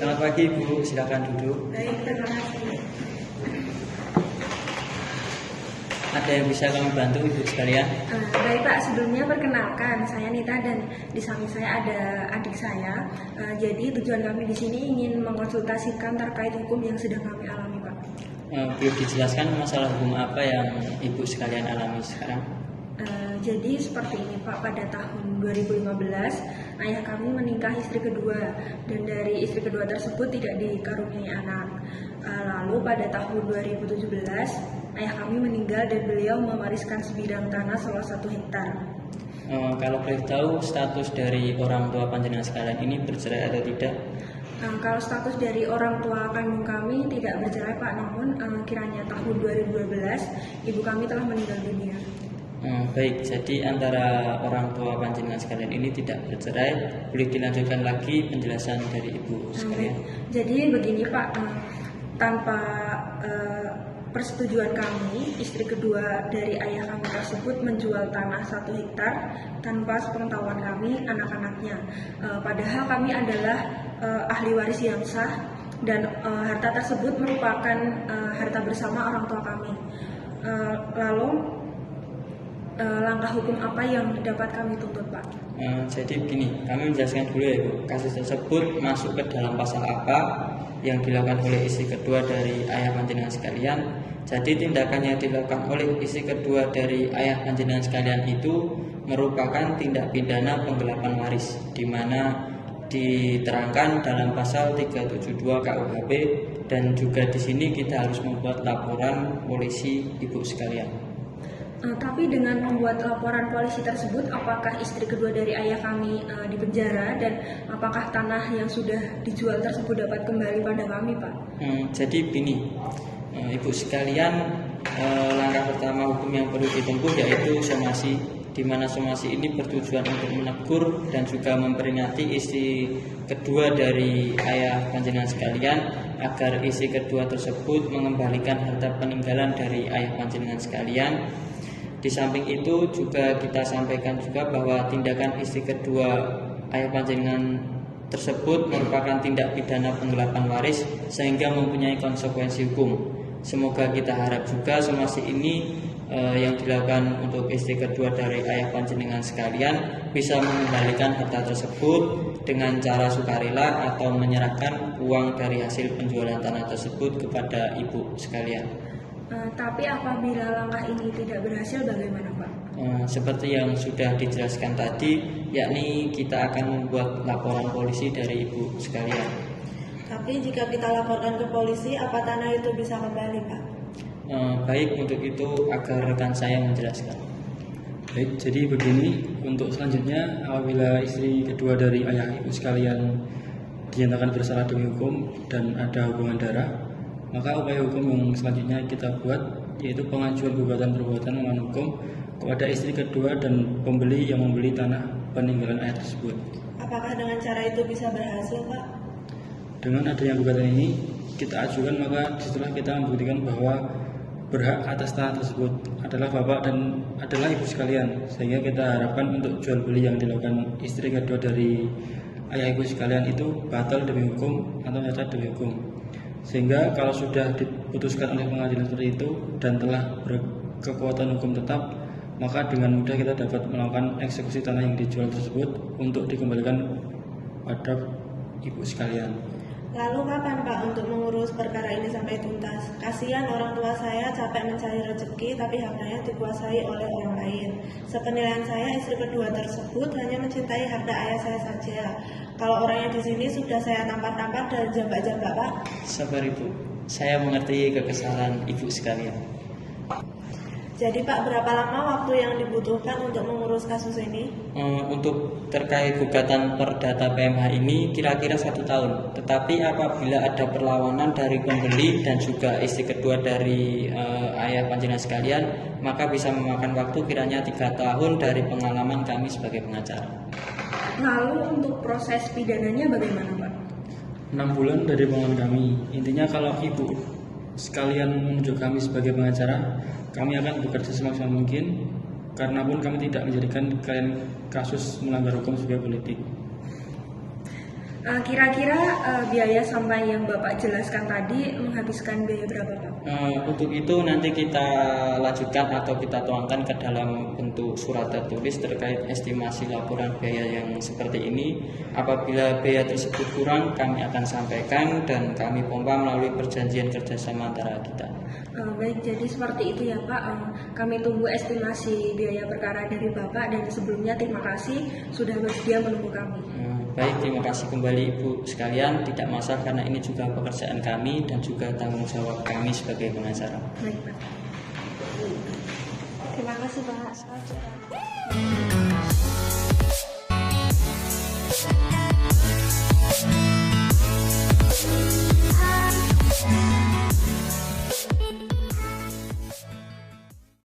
Selamat pagi Bu, silakan duduk. Baik, terima kasih. Ada yang bisa kami bantu Ibu sekalian? Baik Pak, sebelumnya perkenalkan, saya Nita dan di samping saya ada adik saya. Jadi tujuan kami di sini ingin mengkonsultasikan terkait hukum yang sedang kami alami Pak. Boleh dijelaskan masalah hukum apa yang Ibu sekalian alami sekarang? Jadi seperti ini Pak, pada tahun 2015 ayah kami menikah istri kedua dan dari istri kedua tersebut tidak dikaruniai anak. Lalu pada tahun 2017 ayah kami meninggal dan beliau mewariskan sebidang tanah seluas 1 hektar. Kalau boleh tahu status dari orang tua panjenengan sekalian ini bercerai atau tidak? Kalau status dari orang tua kandung kami tidak bercerai Pak, namun kiranya tahun 2012 ibu kami telah meninggal dunia. Baik, jadi antara orang tua panjenengan sekalian ini tidak bercerai. Boleh dilanjutkan lagi penjelasan dari Ibu sekalian? Jadi begini Pak, tanpa persetujuan kami, istri kedua dari ayah kami tersebut menjual tanah 1 hektar tanpa sepengetahuan kami anak-anaknya. Padahal kami adalah ahli waris yang sah dan harta tersebut merupakan harta bersama orang tua kami. Lalu langkah hukum apa yang dapat kami tuntut Pak? Jadi begini, kami menjelaskan dulu ya Bu, kasus tersebut masuk ke dalam pasal apa yang dilakukan oleh istri kedua dari ayah panjenengan sekalian. Jadi tindakan yang dilakukan oleh istri kedua dari ayah panjenengan sekalian itu merupakan tindak pidana penggelapan waris, di mana diterangkan dalam pasal 372 KUHP, dan juga di sini kita harus membuat laporan polisi Ibu sekalian. Tapi dengan membuat laporan polisi tersebut, apakah istri kedua dari ayah kami dipenjara dan apakah tanah yang sudah dijual tersebut dapat kembali pada kami Pak? Jadi begini, Ibu sekalian, langkah pertama hukum yang perlu ditempuh yaitu somasi, di mana somasi ini bertujuan untuk menegur dan juga memperingati istri kedua dari ayah panjenengan sekalian agar istri kedua tersebut mengembalikan harta peninggalan dari ayah panjenengan sekalian. Di samping itu juga kita sampaikan juga bahwa tindakan istri kedua ayah panjenengan tersebut merupakan tindak pidana penggelapan waris sehingga mempunyai konsekuensi hukum. Semoga kita harap juga somasi ini yang dilakukan untuk istri kedua dari ayah panjenengan sekalian bisa mengembalikan harta tersebut dengan cara sukarela atau menyerahkan uang dari hasil penjualan tanah tersebut kepada Ibu sekalian. Tapi apabila langkah ini tidak berhasil bagaimana Pak? Seperti yang sudah dijelaskan tadi, yakni kita akan membuat laporan polisi dari Ibu sekalian. Tapi jika kita laporkan ke polisi, apa tanah itu bisa kembali Pak? Baik, untuk itu agar rekan saya menjelaskan. Baik, jadi begini, untuk selanjutnya apabila istri kedua dari ayah ibu sekalian dinyatakan bersalah demi hukum dan ada hubungan darah, maka upaya hukum yang selanjutnya kita buat yaitu pengajuan gugatan perbuatan melawan hukum kepada istri kedua dan pembeli yang membeli tanah peninggalan ayah tersebut. Apakah dengan cara itu bisa berhasil Pak? Dengan adanya gugatan ini kita ajukan, maka setelah kita membuktikan bahwa berhak atas tanah tersebut adalah bapak dan adalah ibu sekalian, sehingga kita harapkan untuk jual beli yang dilakukan istri kedua dari ayah ibu sekalian itu batal demi hukum atau cacat demi hukum. Sehingga kalau sudah diputuskan oleh pengadilan seperti itu dan telah berkekuatan hukum tetap, maka dengan mudah kita dapat melakukan eksekusi tanah yang dijual tersebut untuk dikembalikan pada ibu sekalian. Lalu kapan Pak untuk mengurus perkara ini sampai tuntas? Kasihan orang tua saya capek mencari rezeki tapi hartanya dikuasai oleh orang lain. Sepenilaian saya, istri kedua tersebut hanya mencintai harta ayah saya saja. Kalau orangnya di sini sudah saya tampar-tampar dan jambak-jambak Pak. Sabar Ibu, saya mengerti kekesalan Ibu sekalian. Jadi Pak, berapa lama waktu yang dibutuhkan untuk mengurus kasus ini? Untuk terkait gugatan perdata PMH ini kira-kira 1 tahun. Tetapi apabila ada perlawanan dari pembeli dan juga istri kedua dari ayah panjenengan sekalian, maka bisa memakan waktu kiranya 3 tahun dari pengalaman kami sebagai pengacara. Lalu untuk proses pidananya bagaimana Pak? 6 bulan dari pengalaman kami. Intinya kalau ibu sekalian menunjuk kami sebagai pengacara, kami akan bekerja semaksimal mungkin, karena pun kami tidak menjadikan kalian kasus melanggar hukum sebagai politik. Kira-kira biaya sampah yang Bapak jelaskan tadi menghabiskan biaya berapa, Pak? Untuk itu nanti kita lanjutkan atau kita tuangkan ke dalam bentuk surat tertulis terkait estimasi laporan biaya yang seperti ini. Apabila biaya tersebut kurang, kami akan sampaikan dan kami pompa melalui perjanjian kerjasama antara kita. Baik, jadi seperti itu ya Pak. Kami tunggu estimasi biaya perkara dari Bapak, dan sebelumnya terima kasih sudah bersedia menunggu kami. Baik, terima kasih kembali Ibu sekalian. Tidak masalah karena ini juga pekerjaan kami dan juga tanggung jawab kami sebagai pengacara. Baik Pak. Terima kasih Pak.